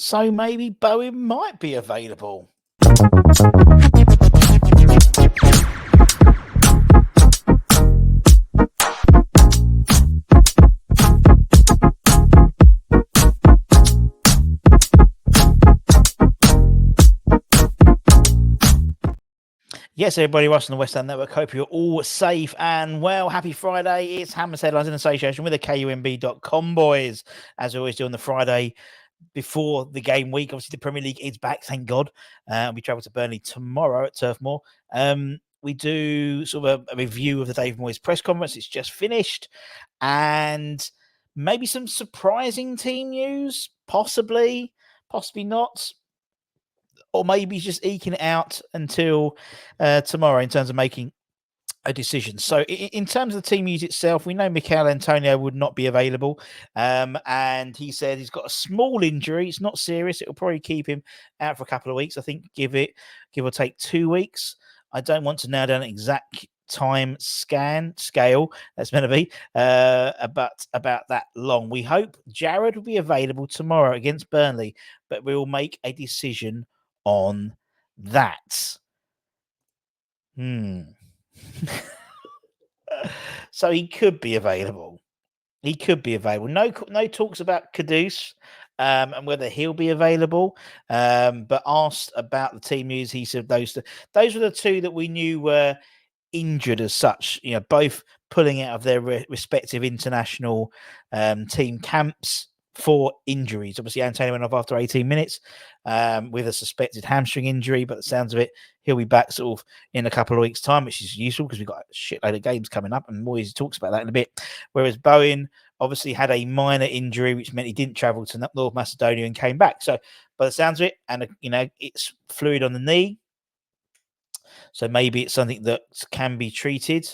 So maybe Bowen might be available. Yes, everybody, Russ on the West End Network. Hope you're all safe and well. Happy Friday. It's Hammers Headlines in association with the KUMB.com boys. As we always do on the Friday before the game week. Obviously, the Premier League is back, thank God. We travel to Burnley tomorrow at Turf Moor. We do sort of a review of the Dave Moyes press conference. It's just finished. And maybe some surprising team news, possibly not. Or maybe he's just eking it out until tomorrow in terms of making a decision. So in terms of the team news itself, we know Mikel Antonio would not be available. And he said he's got a small injury. It's not serious. It'll probably keep him out for a couple of weeks. I think give or take 2 weeks. I don't want to nail down an exact time scale that's meant to be about that long. We hope Jarrod will be available tomorrow against Burnley, but we will make a decision on that. So he could be available. No talks about Kudus and whether he'll be available. But asked about the team news, he said those were the two that we knew were injured as such. You know, both pulling out of their respective international team camps for injuries. Obviously, Antonio went off after 18 minutes with a suspected hamstring injury, but the sounds of it, he'll be back sort of in a couple of weeks' time, which is useful because we've got a shitload of games coming up, and Moyes talks about that in a bit. Whereas Bowen obviously had a minor injury, which meant he didn't travel to North Macedonia and came back. So, by the sounds of it, and it's fluid on the knee, so maybe it's something that can be treated.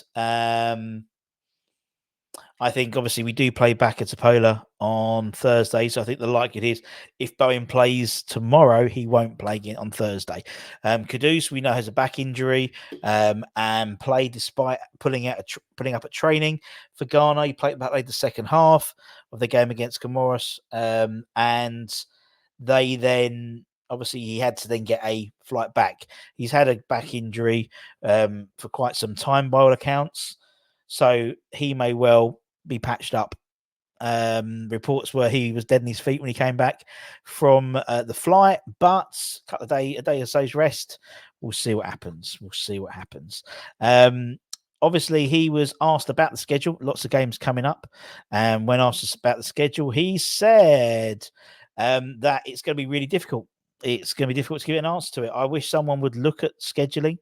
I think obviously we do play back at Topola on Thursday, so I think the likelihood is if Bowen plays tomorrow, he won't play again on Thursday. Kudus, we know, has a back injury and played despite pulling up at training for Ghana. He played the second half of the game against Comoros, and they then obviously he had to then get a flight back. He's had a back injury for quite some time by all accounts, so he may well be patched up. Reports were he was dead on his feet when he came back from the flight, but a day or so's rest. We'll see what happens. Obviously, he was asked about the schedule. Lots of games coming up. And when asked about the schedule, he said that it's going to be really difficult. It's going to be difficult to give an answer to it. I wish someone would look at scheduling.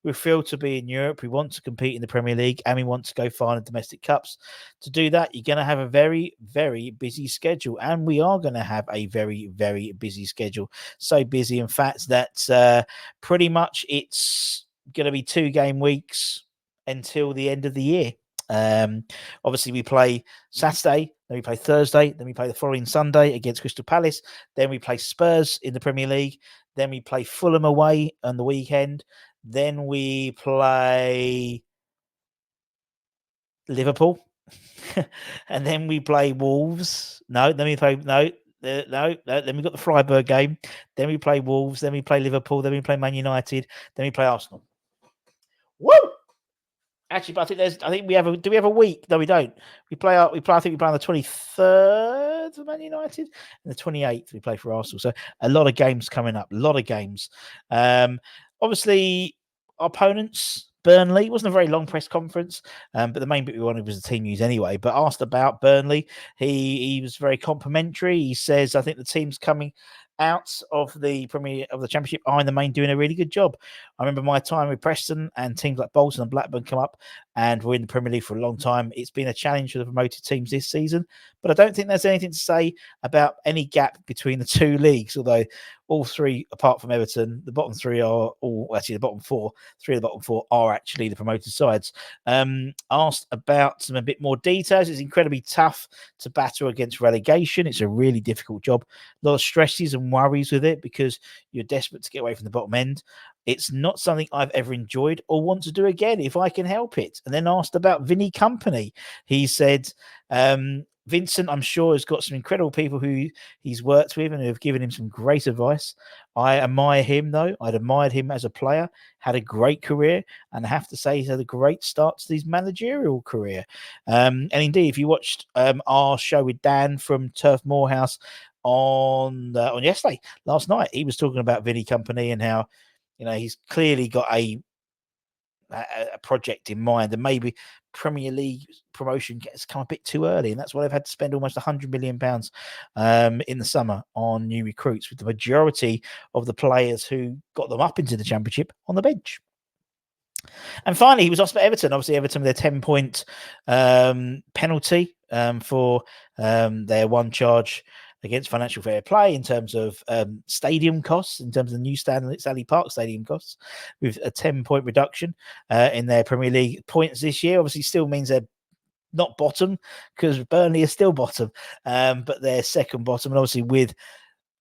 We're thrilled to be in Europe. We want to compete in the Premier League and we want to go far in domestic cups. To do that, you're going to have a very, very busy schedule. And we are going to have a very, very busy schedule. So busy, in fact, that pretty much it's going to be 2 game weeks until the end of the year. Obviously, we play Saturday, then we play Thursday, then we play the following Sunday against Crystal Palace, then we play Spurs in the Premier League, then we play Fulham away on the weekend, then we play Liverpool, and then we play Wolves. Then we got the Freiburg game, then we play Wolves, then we play Liverpool, then we play Man United, then we play Arsenal. Woo! Actually, but I think we have do we have a week? No, we don't. I think we play on the 23rd for Man United and the 28th we play for Arsenal. So a lot of games coming up. Obviously, our opponents, Burnley, wasn't a very long press conference, but the main bit we wanted was the team news anyway. But asked about Burnley, he was very complimentary. He says, I think the team's coming out of the Championship are in the main doing a really good job. I remember my time with Preston and teams like Bolton and Blackburn come up and we're in the Premier League for a long time. It's been a challenge for the promoted teams this season, but I don't think there's anything to say about any gap between the 2 leagues, although all 3, apart from Everton, the bottom 3 are all actually the bottom 4. 3 of the bottom 4 are actually the promoted sides. Asked about some a bit more details. It's incredibly tough to battle against relegation. It's a really difficult job. A lot of stresses and worries with it because you're desperate to get away from the bottom end. It's not something I've ever enjoyed or want to do again if I can help it. And then asked about Vinny Kompany. He said Vincent, I'm sure, has got some incredible people who he's worked with and who have given him some great advice. I admire him, though. I'd admired him as a player, had a great career, and I have to say he's had a great start to his managerial career. And indeed, if you watched our show with Dan from Turf Moorhouse on yesterday, last night, he was talking about Vinny Kompany and how, he's clearly got a project in mind, and maybe Premier League promotion gets come a bit too early, and that's why they've had to spend almost £100 million in the summer on new recruits, with the majority of the players who got them up into the Championship on the bench. And finally, he was asked about Everton. Obviously, Everton with their 10-point penalty for their one charge against financial fair play in terms of stadium costs, in terms of the new Stanley Park stadium costs, with a 10-point reduction in their Premier League points this year. Obviously, still means they're not bottom, because Burnley is still bottom, but they're second bottom. And obviously, with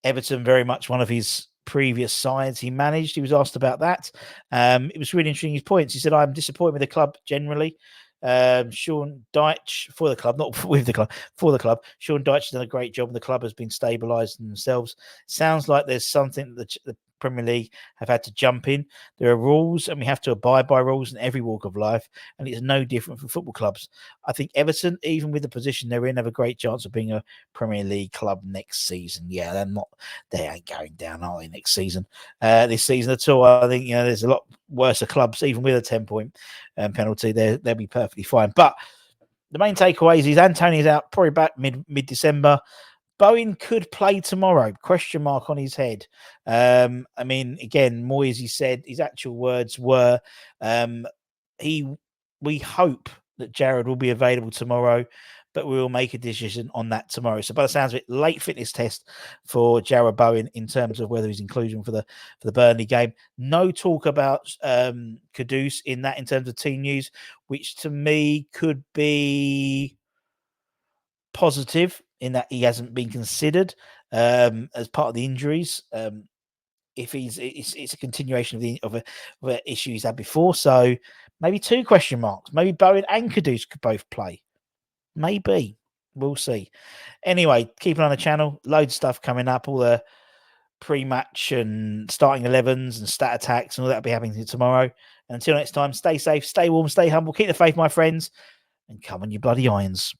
Everton very much one of his previous sides he managed, he was asked about that. It was really interesting, his points. He said, "I'm disappointed with the club generally. Sean Dyche for the club, not with the club, for the club. Sean Dyche has done a great job, and the club has been stabilised themselves. Sounds like there's something that the Premier League have had to jump in. There are rules, and we have to abide by rules in every walk of life, and it's no different for football clubs. I think Everton, even with the position they're in, have a great chance of being a Premier League club next season. Yeah, they ain't going down, are they, next season? This season at all. I think there's a lot worse clubs, even with a 10-point penalty. They'll be perfectly fine. But the main takeaways is Antonio's out, probably back mid-December. Bowen could play tomorrow, question mark on his head. Again, Moyes, he said, his actual words were, we hope that Jarrod will be available tomorrow, but we will make a decision on that tomorrow. So by the sounds of it, late fitness test for Jarrod Bowen in terms of whether he's inclusion for the Burnley game. No talk about Kudus in terms of team news, which to me could be positive in that he hasn't been considered as part of the injuries. If it's a continuation of an issue he's had before. So maybe 2 question marks. Maybe Bowen and Kudus could both play. Maybe. We'll see. Anyway, keep an eye on the channel. Loads of stuff coming up. All the pre-match and starting 11s and stat attacks and all that will be happening tomorrow. And until next time, stay safe, stay warm, stay humble, keep the faith, my friends, and come on, you bloody irons.